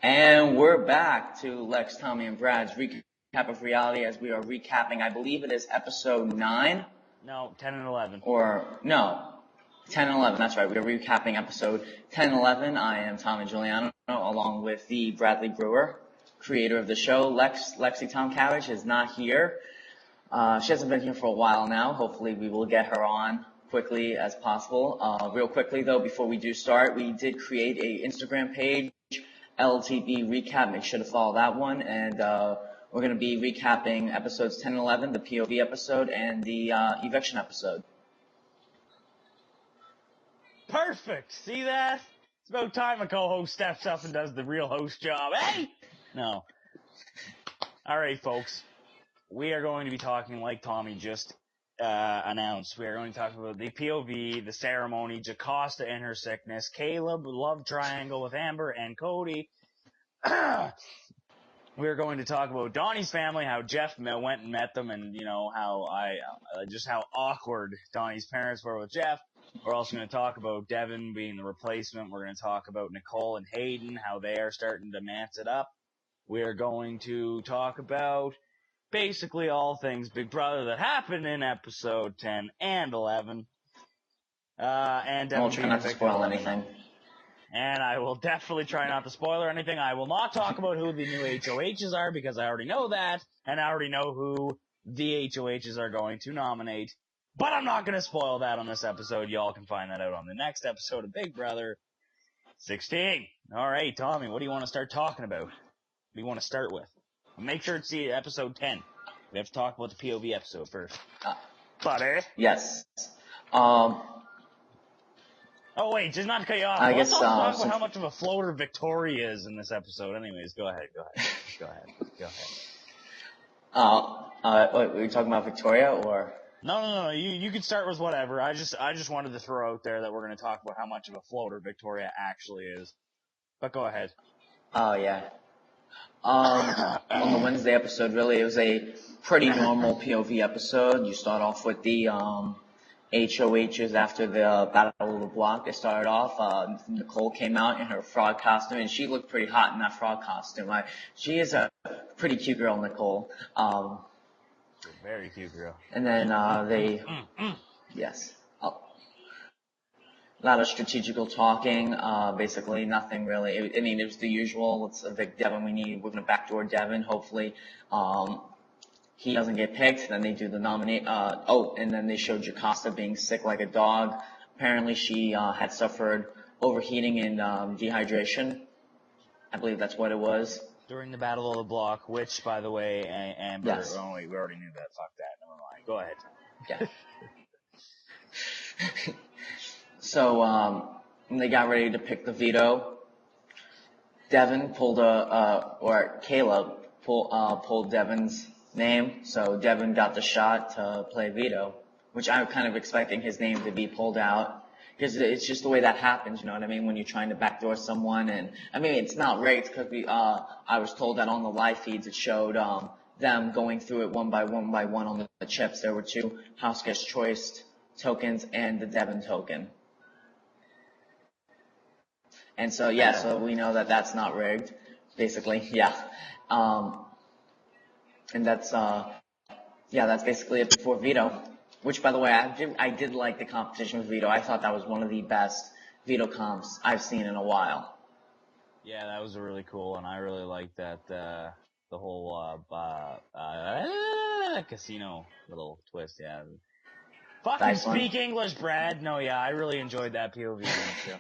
And we're back to Lexx Tommy and Brad's Recap of Reality as we are recapping, I believe it is episode 9? No, 10 and 11. Or, no, 10 and 11, that's right. We are recapping episode 10 and 11. I am Tommy Giuliano, along with the Bradley Brewer, creator of the show. Lexi Tom Cabbage is not here. She hasn't been here for a while now. Hopefully we will get her on quickly as possible. Real quickly, though, before we do start, we did create a Instagram page, LTB Recap. Make sure to follow that one. And we're going to be recapping episodes 10 and 11, the POV episode, and the eviction episode. Perfect! See that? It's about time a co-host steps up and does the real host job. Hey! No. Alright, folks. We are going to be talking, like Tommy just announced, we are going to talk about the POV, the ceremony, Jocasta and her sickness, Caleb, love triangle with Amber and Cody. We're going to talk about Donnie's family, how Jeff went and met them, and, you know, how just how awkward Donnie's parents were with Jeff. We're also going to talk about Devin being the replacement. We're going to talk about Nicole and Hayden, how they are starting to mance it up. We're going to talk about basically all things Big Brother that happened in episode 10 and 11. And Devin, I won't try not to spoil anything. And I will definitely try not to spoil or anything. I will not talk about who the new HOHs are because I already know that, and I already know who the HOHs are going to nominate. But I'm not going to spoil that on this episode. Y'all can find that out on the next episode of Big Brother 16. All right, Tommy, what do you want to start talking about? What do you want to start with? Make sure it's the episode 10. We have to talk about the POV episode first. Buddy? Yes. Oh, wait, just not to cut you off. I Let's guess, talk about how much of a floater Victoria is in this episode. Anyways, go ahead. Wait, were you talking about Victoria, or? No. You can start with whatever. I just wanted to throw out there that we're going to talk about how much of a floater Victoria actually is. But go ahead. Oh, yeah. On the Wednesday episode, really, it was a pretty normal POV episode. You start off with the HOHs after the Battle of the Block. They started off, Nicole came out in her frog costume, and she looked pretty hot in that frog costume. She is a pretty cute girl, Nicole. Very cute girl. And then yes. A lot of strategical talking, basically nothing really. It was the usual. Let's evict Devin. We're going to backdoor Devin. Hopefully, he doesn't get picked. Then they do the nominate. And then they showed Jocasta being sick like a dog. Apparently, she had suffered overheating and dehydration. I believe that's what it was. During the Battle of the Block, which, by the way, Amber. Yes. Oh wait, we already knew that. Fuck that. Never mind. Go ahead. Yeah. So, when they got ready to pick the veto, Caleb pulled Devin's name, so Devin got the shot to play veto, which I'm kind of expecting his name to be pulled out, because it's just the way that happens, you know what I mean, when you're trying to backdoor someone, and, I mean, it's not rigged, because I was told that on the live feeds it showed, them going through it one by one on the chips. There were 2 House Guest Choice tokens and the Devin token. And so, yeah, so we know that that's not rigged, basically, yeah. And that's basically it for veto. Which, by the way, I did like the competition with veto. I thought that was one of the best veto comps I've seen in a while. Yeah, that was really cool, and I really liked that, the whole, casino little twist, yeah. Fucking speak English, Brad! No, yeah, I really enjoyed that POV too.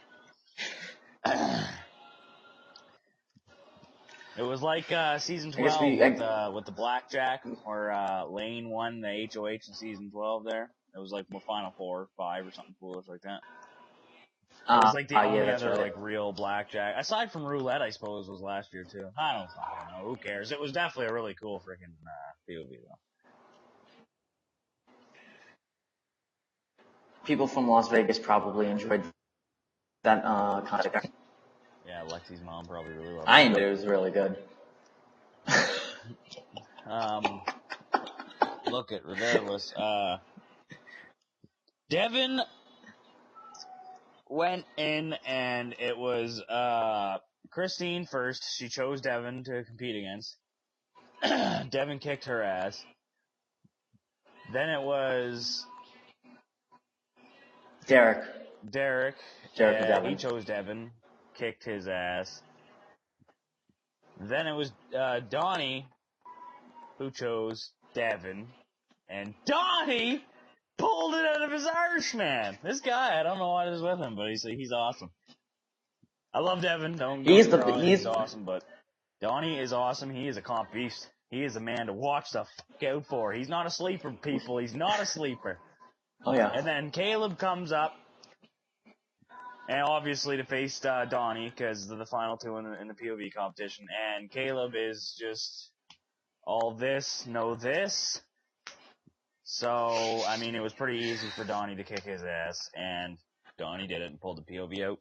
It was like season 12 with the blackjack, where Lane won the HOH in season 12 there. It was like Final 4 or 5 or something foolish like that. It was like the only other like real blackjack. Aside from roulette, I suppose, was last year too. I don't fucking know. Who cares? It was definitely a really cool freaking POV though. People from Las Vegas probably enjoyed that concert. Yeah, Lexi's mom probably really loved it. I enjoyed it. It was really good. Look at regardless. Devin went in and it was Christine first. She chose Devin to compete against. Devin kicked her ass. Then it was Derek. He chose Devin, kicked his ass. Then it was Donnie who chose Devin, and Donnie pulled it out of his arse, man. This guy, I don't know what is with him, but he's awesome. I love Devin. Don't get me wrong, he's awesome, but Donnie is awesome. He is a comp beast. He is a man to watch the fuck out for. He's not a sleeper, people. He's not a sleeper. Oh, yeah. And then Caleb comes up, and obviously to face Donnie, because they're the final two in the POV competition. And Caleb is just all this, no this. So, I mean, it was pretty easy for Donnie to kick his ass, and Donnie did it and pulled the POV out.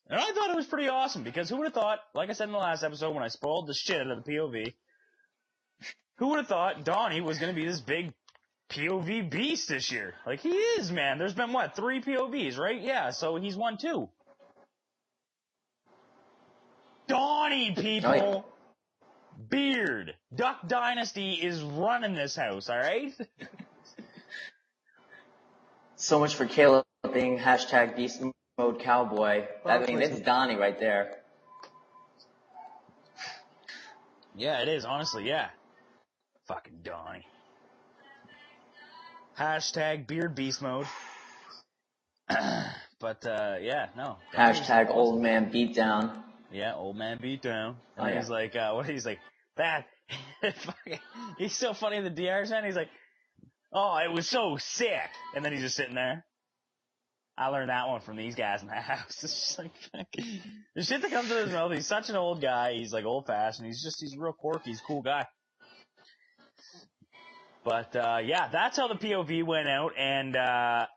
And I thought it was pretty awesome, because who would have thought, like I said in the last episode when I spoiled the shit out of the POV, who would have thought Donnie was going to be this big POV beast this year? Like, he is, man. There's been, 3 POVs, right? Yeah, so he's won 2. Donnie, people! Oh, yeah. Beard. Duck Dynasty is running this house, alright? So much for Caleb being hashtag beast mode cowboy. I mean, it's Donnie right there. Yeah, it is, honestly, yeah. Fucking Donnie. Hashtag beard beast mode. But, yeah, no. Hashtag old man beatdown. Yeah, old man beatdown. And yeah. he's like, that, he's so funny in the DR sound, he's like, oh, it was so sick. And then he's just sitting there. I learned that one from these guys in the house. It's just like, the shit that comes out of his mouth, he's such an old guy, he's like old fashioned, he's real quirky, he's a cool guy. But, yeah, that's how the POV went out, and,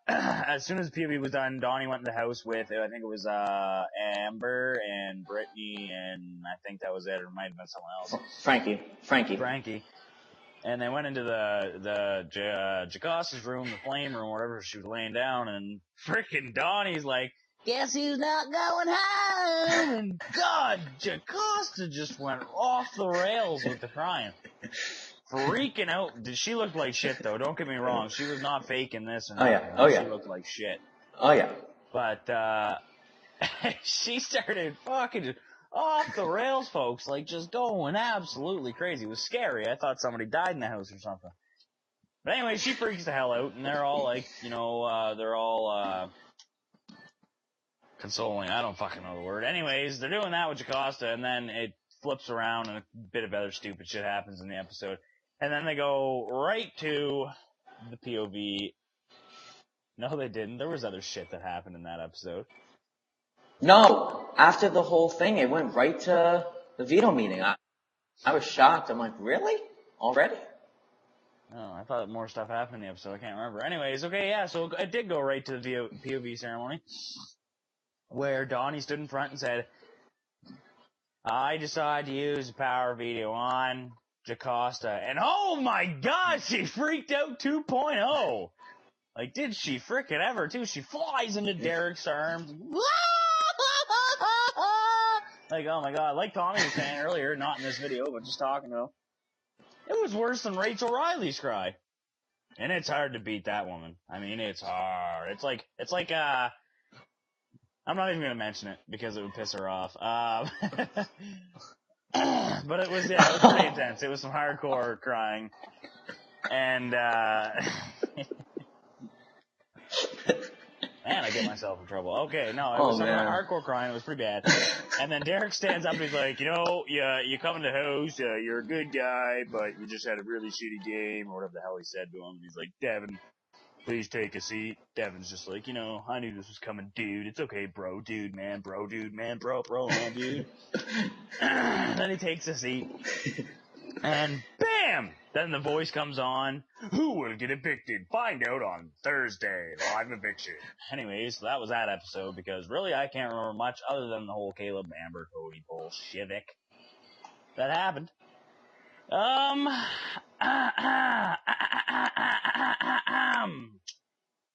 as soon as the POV was done, Donnie went in the house with, I think it was, Amber and Brittany, and I think that was it, or it might have been someone else. Frankie. And they went into the Jacosta's room, the flame room, whatever, she was laying down, and frickin' Donnie's like, guess who's not going home? And God, Jacosta just went off the rails with the crying. Freaking out. She looked like shit, though. Don't get me wrong. She was not faking this. She looked like shit. Oh, yeah. But, she started fucking off the rails, folks. Like, just going absolutely crazy. It was scary. I thought somebody died in the house or something. But anyway, she freaks the hell out, and they're all like, they're all, consoling. I don't fucking know the word. Anyways, they're doing that with Jacosta, and then it flips around, and a bit of other stupid shit happens in the episode. And then they go right to the POV. No, they didn't. There was other shit that happened in that episode. No, after the whole thing, it went right to the veto meeting. I was shocked. I'm like, really? Already? Oh, I thought more stuff happened in the episode. I can't remember. Anyways, okay, yeah, so it did go right to the POV ceremony, where Donnie stood in front and said, I decide to use the power veto on Jacosta. And oh my god, she freaked out 2.0. Like, did she frickin' ever, too? She flies into Derek's arms. Like, oh my god. Like Tommy was saying earlier, not in this video, but just talking to him. It was worse than Rachel Riley's cry. And it's hard to beat that woman. I mean, it's hard. It's like, I'm not even gonna mention it, because it would piss her off. But it was pretty intense. It was some hardcore crying. And, man, I get myself in trouble. Okay, no, it was some hardcore crying. It was pretty bad. And then Derek stands up and he's like, you come in the house, you're a good guy, but you just had a really shitty game, or whatever the hell he said to him. And he's like, Devin, please take a seat. Devin's just like, I knew this was coming, dude. It's okay, bro, dude, man, bro, dude, man, bro, man, dude. Then he takes a seat. And bam! Then the voice comes on. Who will get evicted? Find out on Thursday. Live eviction. Anyways, that was that episode, because really I can't remember much other than the whole Caleb Amber Cody bullshit that happened. That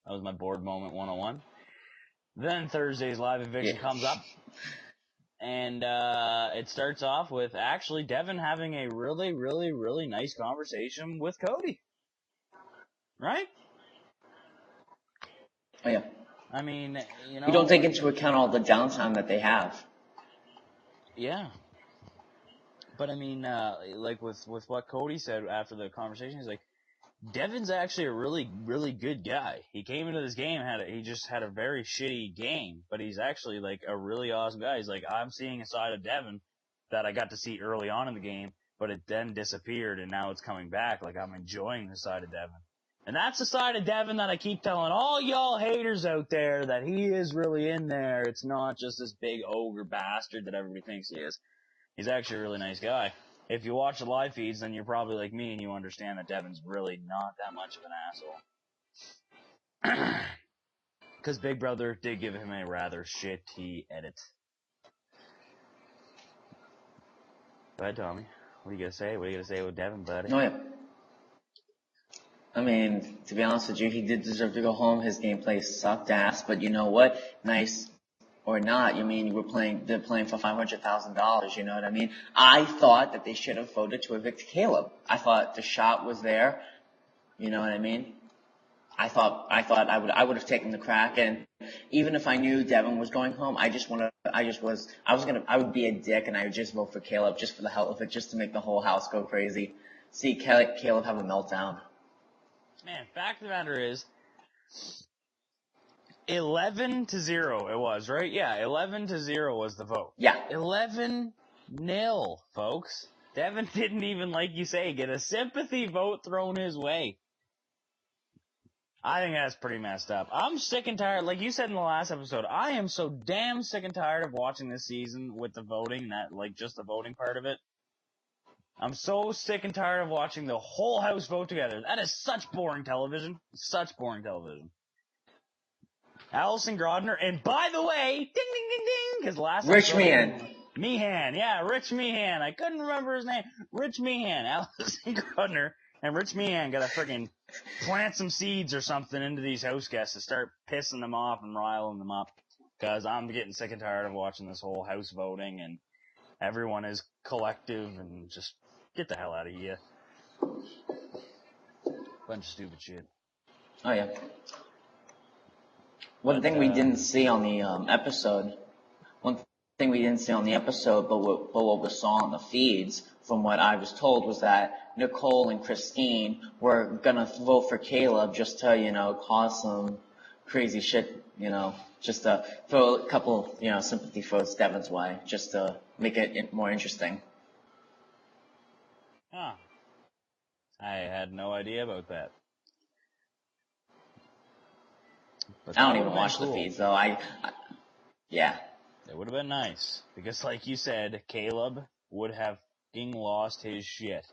was my bored moment 101. Then Thursday's live eviction comes up. And it starts off with actually Devin having a really, really, really nice conversation with Cody. Right? Oh, yeah. I mean, you know. You don't take into account all the downtime that they have. Yeah. But I mean, like with what Cody said after the conversation, he's like, Devin's actually a really, really good guy. He came into this game, he just had a very shitty game, but he's actually like a really awesome guy. He's like, I'm seeing a side of Devin that I got to see early on in the game, but it then disappeared and now it's coming back. Like, I'm enjoying the side of Devin. And that's the side of Devin that I keep telling all y'all haters out there that he is really in there. It's not just this big ogre bastard that everybody thinks he is. He's actually a really nice guy. If you watch the live feeds, then you're probably like me and you understand that Devin's really not that much of an asshole. Because Big Brother did give him a rather shitty edit. Go ahead, Tommy. What are you gonna say? What are you gonna say with Devin, buddy? Oh, yeah. I mean, to be honest with you, he did deserve to go home. His gameplay sucked ass, but you know what? Nice or not, they're playing for $500,000, you know what I mean? I thought that they should have voted to evict Caleb. I thought the shot was there, you know what I mean? I thought I would have taken the crack, and even if I knew Devin was going home, I would be a dick and I would just vote for Caleb just for the hell of it, just to make the whole house go crazy. See Caleb have a meltdown. Man, fact of the matter is, 11-0 it was, right? Yeah, 11-0 was the vote. Yeah. 11-0, folks. Devin didn't even, like you say, get a sympathy vote thrown his way. I think that's pretty messed up. I'm sick and tired, like you said in the last episode, I am so damn sick and tired of watching this season with the voting, just the voting part of it. I'm so sick and tired of watching the whole house vote together. That is such boring television. Such boring television. Allison Grodner, and by the way, ding, ding, ding, ding, because last Rich Meehan. Meehan, yeah, Rich Meehan. I couldn't remember his name. Rich Meehan, Allison Grodner, and Rich Meehan gotta friggin' plant some seeds or something into these house guests to start pissing them off and riling them up. Because I'm getting sick and tired of watching this whole house voting, and everyone is collective, and just get the hell out of here. Bunch of stupid shit. Oh, yeah. One thing we didn't see on the episode, but what we saw on the feeds, from what I was told, was that Nicole and Christine were gonna vote for Caleb just to, cause some crazy shit, just to throw a couple, sympathy votes Devin's way, just to make it more interesting. Huh. I had no idea about that. But I don't even watch the feeds, though. Yeah. It would have been nice. Because, like you said, Caleb would have lost his shit.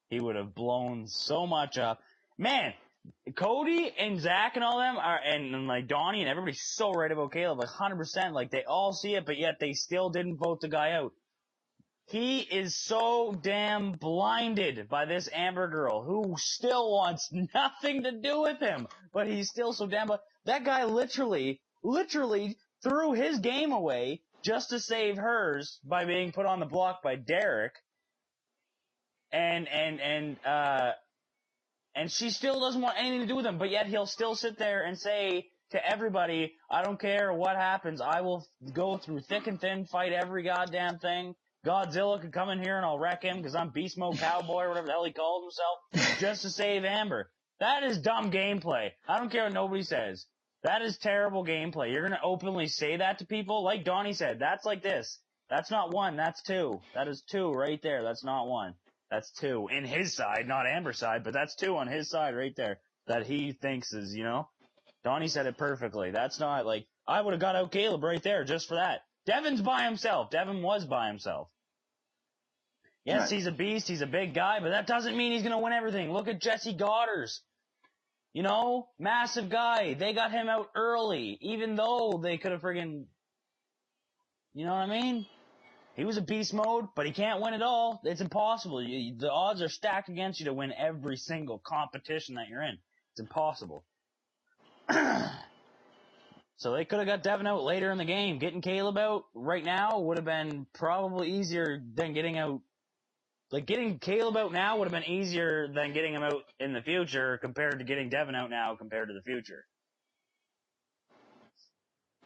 He would have blown so much up. Man, Cody and Zach and all them and like Donnie and everybody's so right about Caleb, like 100%. Like they all see it, but yet they still didn't vote the guy out. He is so damn blinded by this Amber girl who still wants nothing to do with him, but he's still so damn. That guy literally threw his game away just to save hers by being put on the block by Derek. And she still doesn't want anything to do with him, but yet he'll still sit there and say to everybody, I don't care what happens, I will go through thick and thin, fight every goddamn thing. Godzilla could come in here and I'll wreck him because I'm Beast Mode Cowboy or whatever the hell he calls himself, just to save Amber. That is dumb gameplay. I don't care what nobody says. That is terrible gameplay. You're going to openly say that to people? Like Donnie said, that's like this. That's not one, that's two. That is two right there. That's not one. That's two. In his side, not Amber's side, but that's two on his side right there. That he thinks is, Donnie said it perfectly. That's not like, I would have got out Caleb right there just for that. Devin's by himself. Devin was by himself. Yes, right. He's a beast, he's a big guy, but that doesn't mean he's going to win everything. Look at Jesse Goddard. Massive guy. They got him out early, even though they could have friggin', you know what I mean? He was a beast mode, but he can't win it all. It's impossible. The odds are stacked against you to win every single competition that you're in. It's impossible. So they could have got Devin out later in the game. Getting Caleb out right now would have been probably easier than getting out. Like, getting Caleb out now would have been easier than getting him out in the future compared to getting Devin out now compared to the future.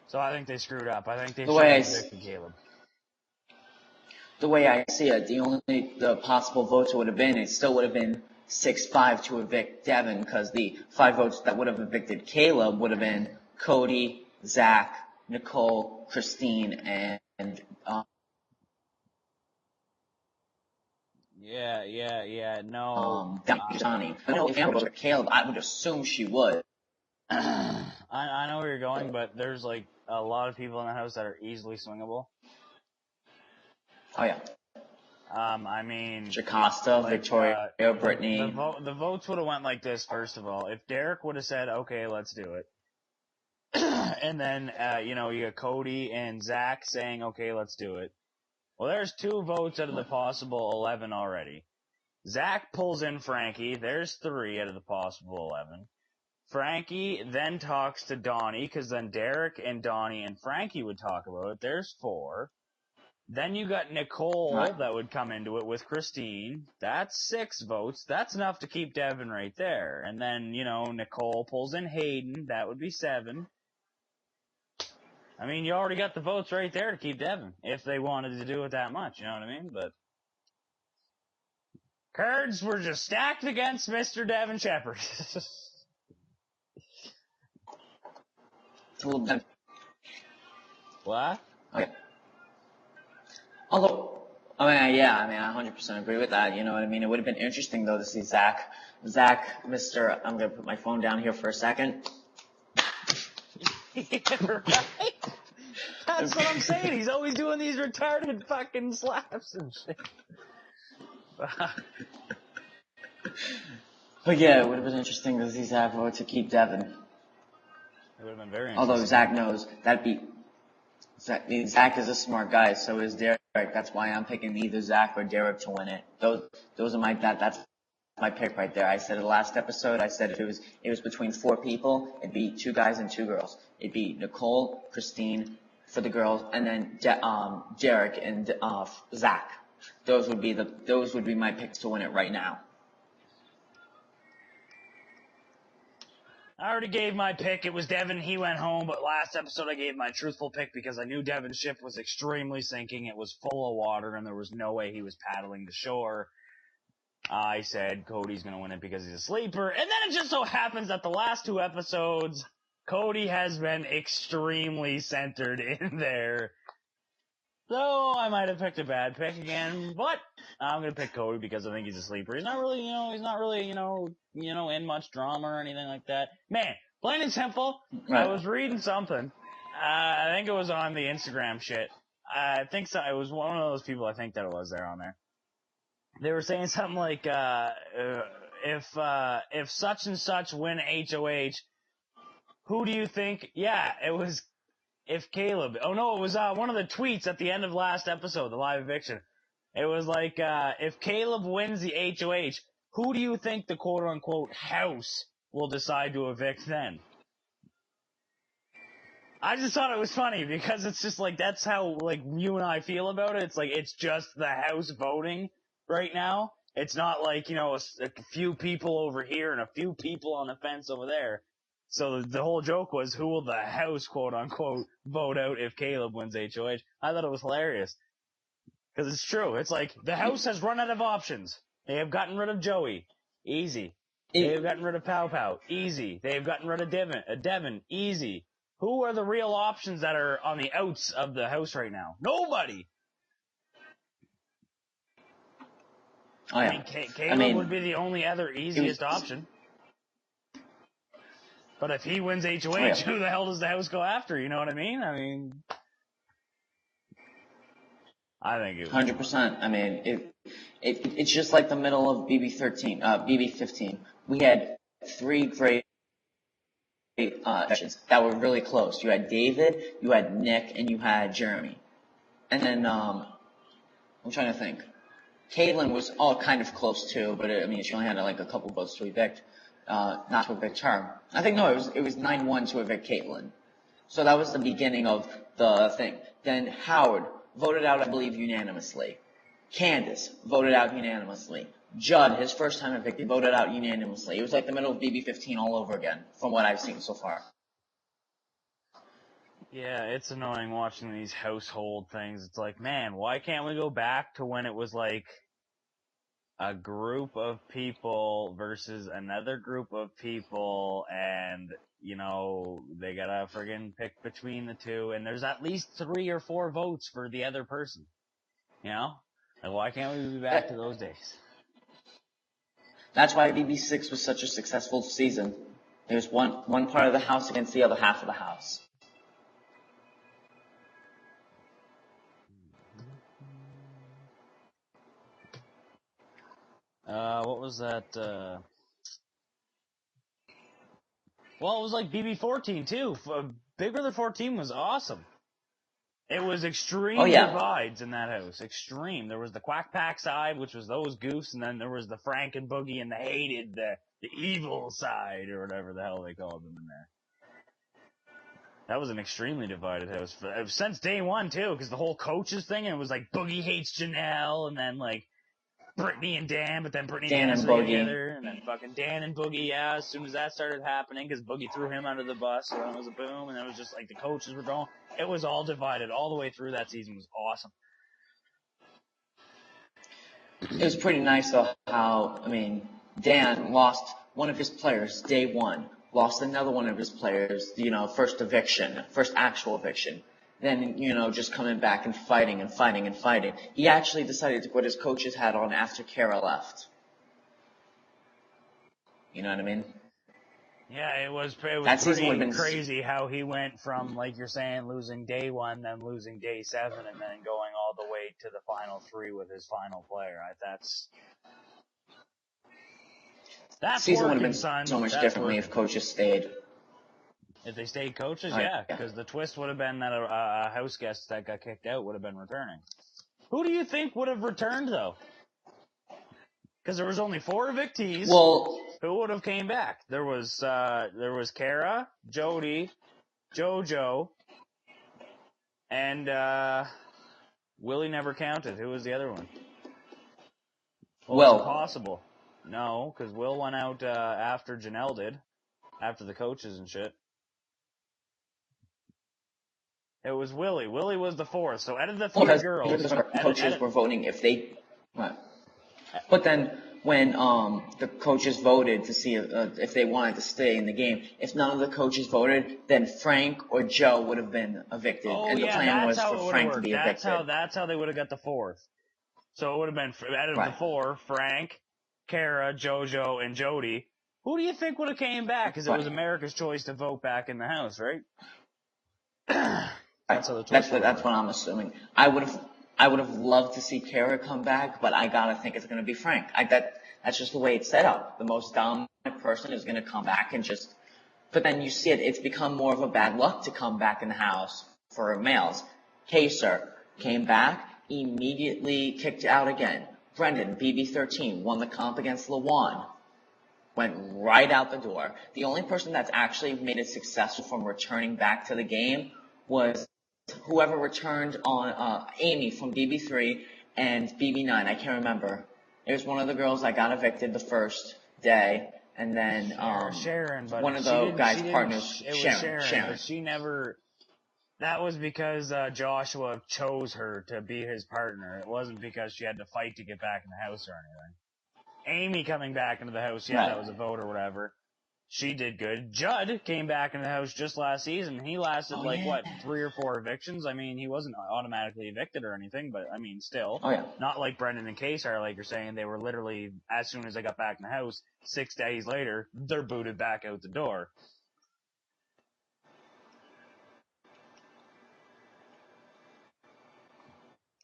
So I think they screwed up. I think they should have evicted Caleb. The way I see it, the possible votes would have been, it still would have been 6-5 to evict Devin, because the 5 votes that would have evicted Caleb would have been Cody, Zach, Nicole, Christine, and Johnny. I know if Amber voted Caleb, I would assume she would. I know where you're going, but there's like a lot of people in the house that are easily swingable. Oh yeah. I mean, Jocasta, like, Victoria, Brittany. The votes would have went like this. First of all, if Derek would have said, "Okay, let's do it," and then you got Cody and Zach saying, "Okay, let's do it." Well, there's 2 votes out of the possible 11 already. Zach pulls in Frankie. There's 3 out of the possible 11. Frankie then talks to Donnie, because then Derek and Donnie and Frankie would talk about it. There's 4. Then you got Nicole that would come into it with Christine. That's 6 votes. That's enough to keep Devin right there. And then, Nicole pulls in Hayden. That would be 7. I mean, you already got the votes right there to keep Devin, if they wanted to do it that much, you know what I mean? But cards were just stacked against Mr. Devin Shepard. What? Okay. Although, I 100% agree with that, you know what I mean? It would have been interesting, though, to see Zach, Mr. I'm going to put my phone down here for a second. Yeah, right? That's what I'm saying. He's always doing these retarded fucking slaps and shit. But yeah, it would have been interesting to see Zach vote to keep Devin. It would have been very interesting. Although Zach knows Zach is a smart guy, so is Derek. That's why I'm picking either Zach or Derek to win it. Those are that's my pick right there. I said it last episode. I said if it was between 4 people, it'd be 2 guys and 2 girls. It'd be Nicole, Christine for the girls, and then Derek and Zach. Those would be my picks to win it right now. I already gave my pick. It was Devin. He went home, but last episode I gave my truthful pick because I knew Devin's ship was extremely sinking. It was full of water, and there was no way he was paddling to shore. I said Cody's going to win it because he's a sleeper. And then it just so happens that the last 2 episodes, Cody has been extremely centered in there. So I might have picked a bad pick again, but I'm going to pick Cody because I think he's a sleeper. He's not really, in much drama or anything like that. Man, plain and simple, right. I was reading something. I think it was on the Instagram shit. I think so. It was one of those people I think that it was there on there. They were saying something like, if such and such win HOH, who do you think? Yeah, it was, if Caleb. Oh no, it was one of the tweets at the end of last episode, the live eviction. It was like, if Caleb wins the HOH, who do you think the quote-unquote house will decide to evict then? I just thought it was funny because it's just like, that's how, like, you and I feel about it. It's like, it's just the house voting right now. It's not like, a few people over here and a few people on the fence over there. So the whole joke was, who will the house, quote-unquote, vote out if Caleb wins HOH? I thought it was hilarious. Because it's true. It's like, the house has run out of options. They have gotten rid of Joey. Easy. They have gotten rid of Pow Pow. Easy. They have gotten rid of Devin. Easy. Who are the real options that are on the outs of the house right now? Nobody. Oh, yeah. I mean, Caleb would be the only other easiest option. But if he wins HOH, who the hell does the house go after? You know what I mean? I think it was 100%. I mean, it's just like the middle of BB15. We had 3 great sessions that were really close. You had David, you had Nick, and you had Jeremy. And then I'm trying to think. Caitlin was all kind of close too, but she only had like a couple votes to evict, not to evict her. I think it was 9-1 to evict Caitlin. So that was the beginning of the thing. Then Howard voted out, I believe, unanimously. Candace voted out unanimously. Judd, his first time evicted, voted out unanimously. It was like the middle of BB15 all over again, from what I've seen so far. Yeah, it's annoying watching these household things. It's like, man, why can't we go back to when it was like a group of people versus another group of people, and, you know, they gotta friggin' pick between the two, and there's at least 3 or 4 votes for the other person. You know? Like, why can't we be back to those days? That's why BB6 was such a successful season. There's one part of the house against the other half of the house. What was that, Well, it was like BB14 too. Big Brother 14 was awesome. It was extreme divides in that house. Extreme. There was the Quack Pack side, which was those goofs, and then there was the Frank and Boogie and the evil side, or whatever the hell they called them in there. That was an extremely divided house. Since day one, too, because the whole coaches thing, and it was like Boogie hates Janelle, and then like Brittany and Dan, but then Brittany and Dan started together, and then fucking Dan and Boogie, yeah, as soon as that started happening, because Boogie threw him under the bus, so then it was a boom, and it was just like the coaches were going. It was all divided all the way through. That season was awesome. It was pretty nice, though, how, I mean, Dan lost one of his players day one, lost another one of his players, you know, first actual eviction. Then, you know, just coming back and fighting and fighting and fighting. He actually decided to put his coach's hat on after Kara left. You know what I mean? Yeah, it was pretty crazy how he went from, like you're saying, losing day one, then losing day 7, and then going all the way to the final 3 with his final player. That's season would have been son. So much differently if coaches stayed. If they stayed coaches, yeah, because the twist would have been that a house guest that got kicked out would have been returning. Who do you think would have returned, though? Because there was only 4 evictees. Well, who would have came back? There was Kara, Jody, JoJo, and Willie never counted. Who was the other one? Well, it's impossible. No, because Will went out after Janelle did, after the coaches and shit. It was Willie. Willie was the 4th. So out of the 3 girls, because coaches were voting if they. But then when the coaches voted to see if they wanted to stay in the game, if none of the coaches voted, then Frank or Joe would have been evicted, and the plan was for Frank to be evicted. That's how they would have got the 4th. So it would have been out of the 4, Frank, Kara, JoJo, and Jody. Who do you think would have came back? Because it was America's choice to vote back in the house, right? That's what I'm assuming. I would have loved to see Kara come back, but I gotta think it's gonna be Frank. That's just the way it's set up. The most dominant person is gonna come back and just. But then you see it's become more of a bad luck to come back in the house for males. Kaser came back, immediately kicked out again. Brendan, BB13, won the comp against LaJuan. Went right out the door. The only person that's actually made it successful from returning back to the game was whoever returned on Amy from BB3 and BB9. I can't remember. It was one of the girls that got evicted the first day, and then Sharon, but one of the guys' partners, Sharon. But she never. That was because Joshua chose her to be his partner. It wasn't because she had to fight to get back in the house or anything. Amy coming back into the house, that was a vote or whatever. She did good. Judd came back in the house just last season. He lasted 3 or 4 evictions. I mean, he wasn't automatically evicted or anything, but I mean, still. Oh, yeah. Not like Brendan and Kaysar, like you're saying. They were literally, as soon as they got back in the house, 6 days later, they're booted back out the door.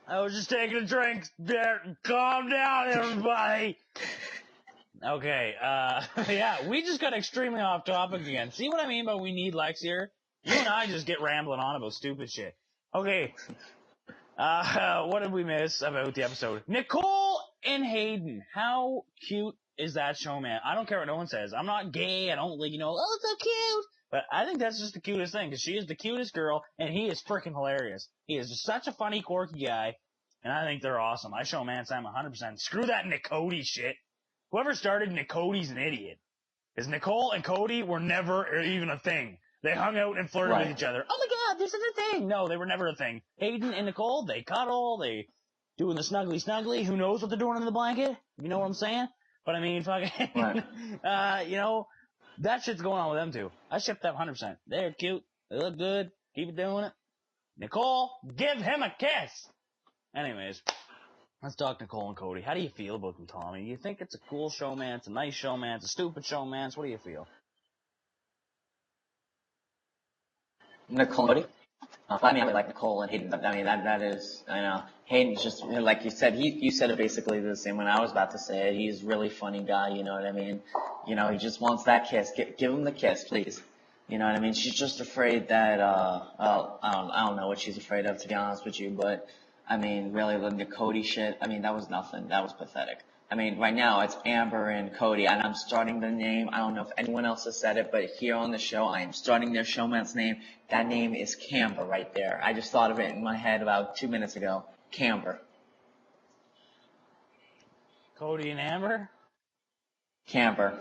I was just taking a drink. Calm down, everybody. Okay, yeah, we just got extremely off topic again. See what I mean by we need Lexx here? You and I just get rambling on about stupid shit. Okay, what did we miss about the episode? Nicole and Hayden. How cute is that show, man? I don't care what no one says. I'm not gay. I don't, oh, it's so cute. But I think that's just the cutest thing, because she is the cutest girl, and he is freaking hilarious. He is just such a funny, quirky guy, and I think they're awesome. I show man Sam 100%. Screw that Nick Cody shit. Whoever started Nick Cody's an idiot. Because Nicole and Cody were never even a thing. They hung out and flirted with each other. Oh my god, this is a thing! No, they were never a thing. Hayden and Nicole, they cuddle, they doing the snuggly. Who knows what they're doing under the blanket? You know what I'm saying? But I mean, fucking, you know, that shit's going on with them too. I ship them 100%. They're cute. They look good. Keep it doing it. Nicole, give him a kiss! Anyways, let's talk Nicole and Cody. How do you feel about them, Tommy? You think it's a cool showman? It's a nice showman? It's a stupid showman? What do you feel? Nicole and Cody? I mean, I like Nicole and Hayden. I mean, that is, I know. Hayden's just, like you said, you said it basically the same when I was about to say it. He's a really funny guy, you know what I mean? You know, he just wants that kiss. Give him the kiss, please. You know what I mean? She's just afraid that, I don't know what she's afraid of, to be honest with you, but, I mean, really, the Cody shit, I mean, that was nothing. That was pathetic. I mean, right now, it's Amber and Cody, and I'm starting the name. I don't know if anyone else has said it, but here on the show, I am starting their showman's name. That name is Camber right there. I just thought of it in my head about 2 minutes ago. Camber. Cody and Amber? Camber.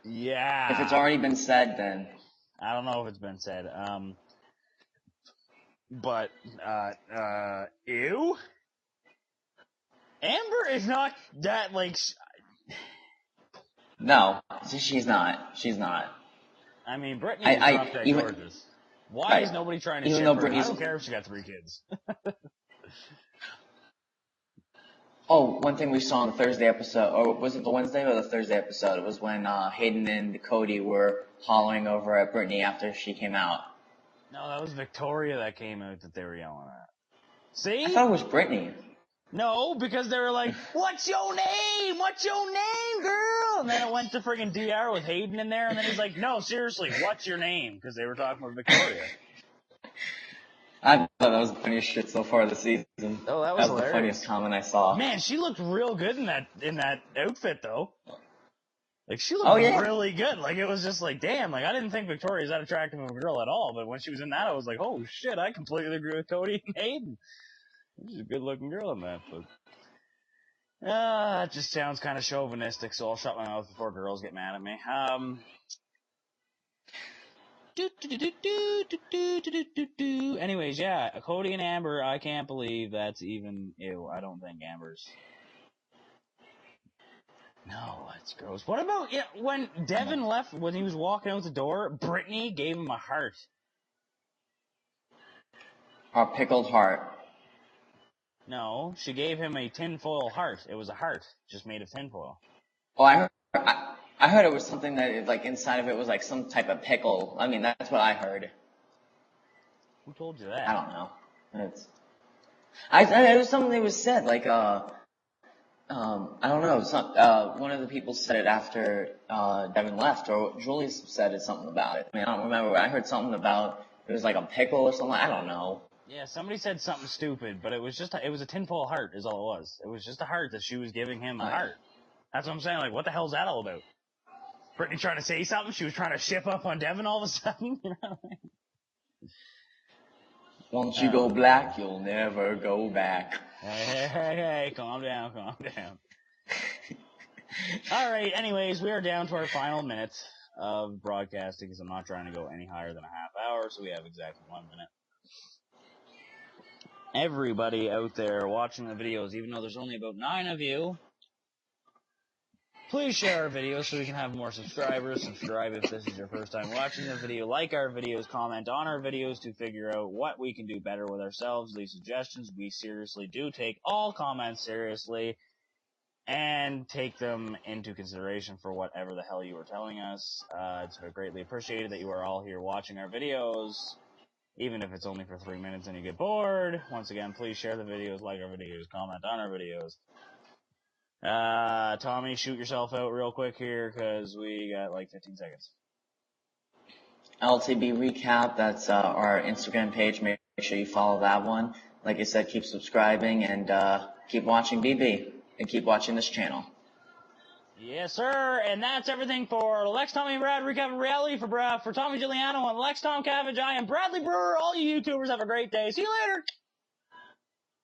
Yeah. If it's already been said, then. I don't know if it's been said. But, ew? Amber is not that, like... No, she's not. She's not. I mean, Brittany is not that gorgeous. Why is nobody trying to ship her? I don't care if she got 3 kids. Oh, one thing we saw on the Thursday episode, or was it the Wednesday or the Thursday episode? It was when Hayden and Cody were hollering over at Brittany after she came out. No, that was Victoria that came out that they were yelling at. See? I thought it was Brittany. No, because they were like, what's your name? What's your name, girl? And then it went to friggin' DR with Hayden in there, and then he's like, no, seriously, what's your name? Because they were talking about Victoria. I thought that was the funniest shit so far this season. Oh, that was hilarious. The funniest comment I saw. Man, she looked real good in that outfit, though. Like, she looked really good. Like, it was just like, damn, like, I didn't think Victoria's that attractive of a girl at all, but when she was in that, I was like, oh, shit, I completely agree with Cody and Hayden. She's a good-looking girl in that, but... that just sounds kind of chauvinistic, so I'll shut my mouth before girls get mad at me. Anyways, yeah, Cody and Amber, I can't believe that's even... Ew, I don't think Amber's... No, that's gross. What about when Devin left, when he was walking out the door, Brittany gave him a heart. A pickled heart. No, she gave him a tinfoil heart. It was a heart, just made of tinfoil. Oh, I heard it was something that, like, inside of it was like some type of pickle. I mean, that's what I heard. Who told you that? I don't know. It was something that was said, like, I don't know. One of the people said it after Devin left, or Julie said it something about it. I mean, I don't remember. I heard something about it was like a pickle or something. I don't know. Yeah, somebody said something stupid, but it was a tinfoil heart is all it was. It was just a heart that she was giving him a heart. That's what I'm saying. Like, what the hell's that all about? Brittany trying to say something? She was trying to ship up on Devin all of a sudden? You know what I mean? Once you go black, you'll never go back. Hey, calm down. Alright, anyways, we are down to our final minutes of broadcasting because I'm not trying to go any higher than a half hour, so we have exactly 1 minute. Everybody out there watching the videos, even though there's only about 9 of you, please share our videos so we can have more subscribers. Subscribe if this is your first time watching the video. Like our videos, comment on our videos to figure out what we can do better with ourselves. Leave suggestions. We seriously do take all comments seriously and take them into consideration for whatever the hell you are telling us. It's greatly appreciated that you are all here watching our videos. Even if it's only for 3 minutes and you get bored. Once again, please share the videos, like our videos, comment on our videos. Tommy, shoot yourself out real quick here, because we got like 15 seconds. LTB Recap, that's our Instagram page. Make sure you follow that one. Like I said, keep subscribing and keep watching BB. and keep watching this channel. Yes, sir. And that's everything for Lexx Tommy and Brad Recap of Reality. For Tommy Giuliano and Lexx Tom Cabbage, I am Bradley Brewer. All you YouTubers have a great day. See you later.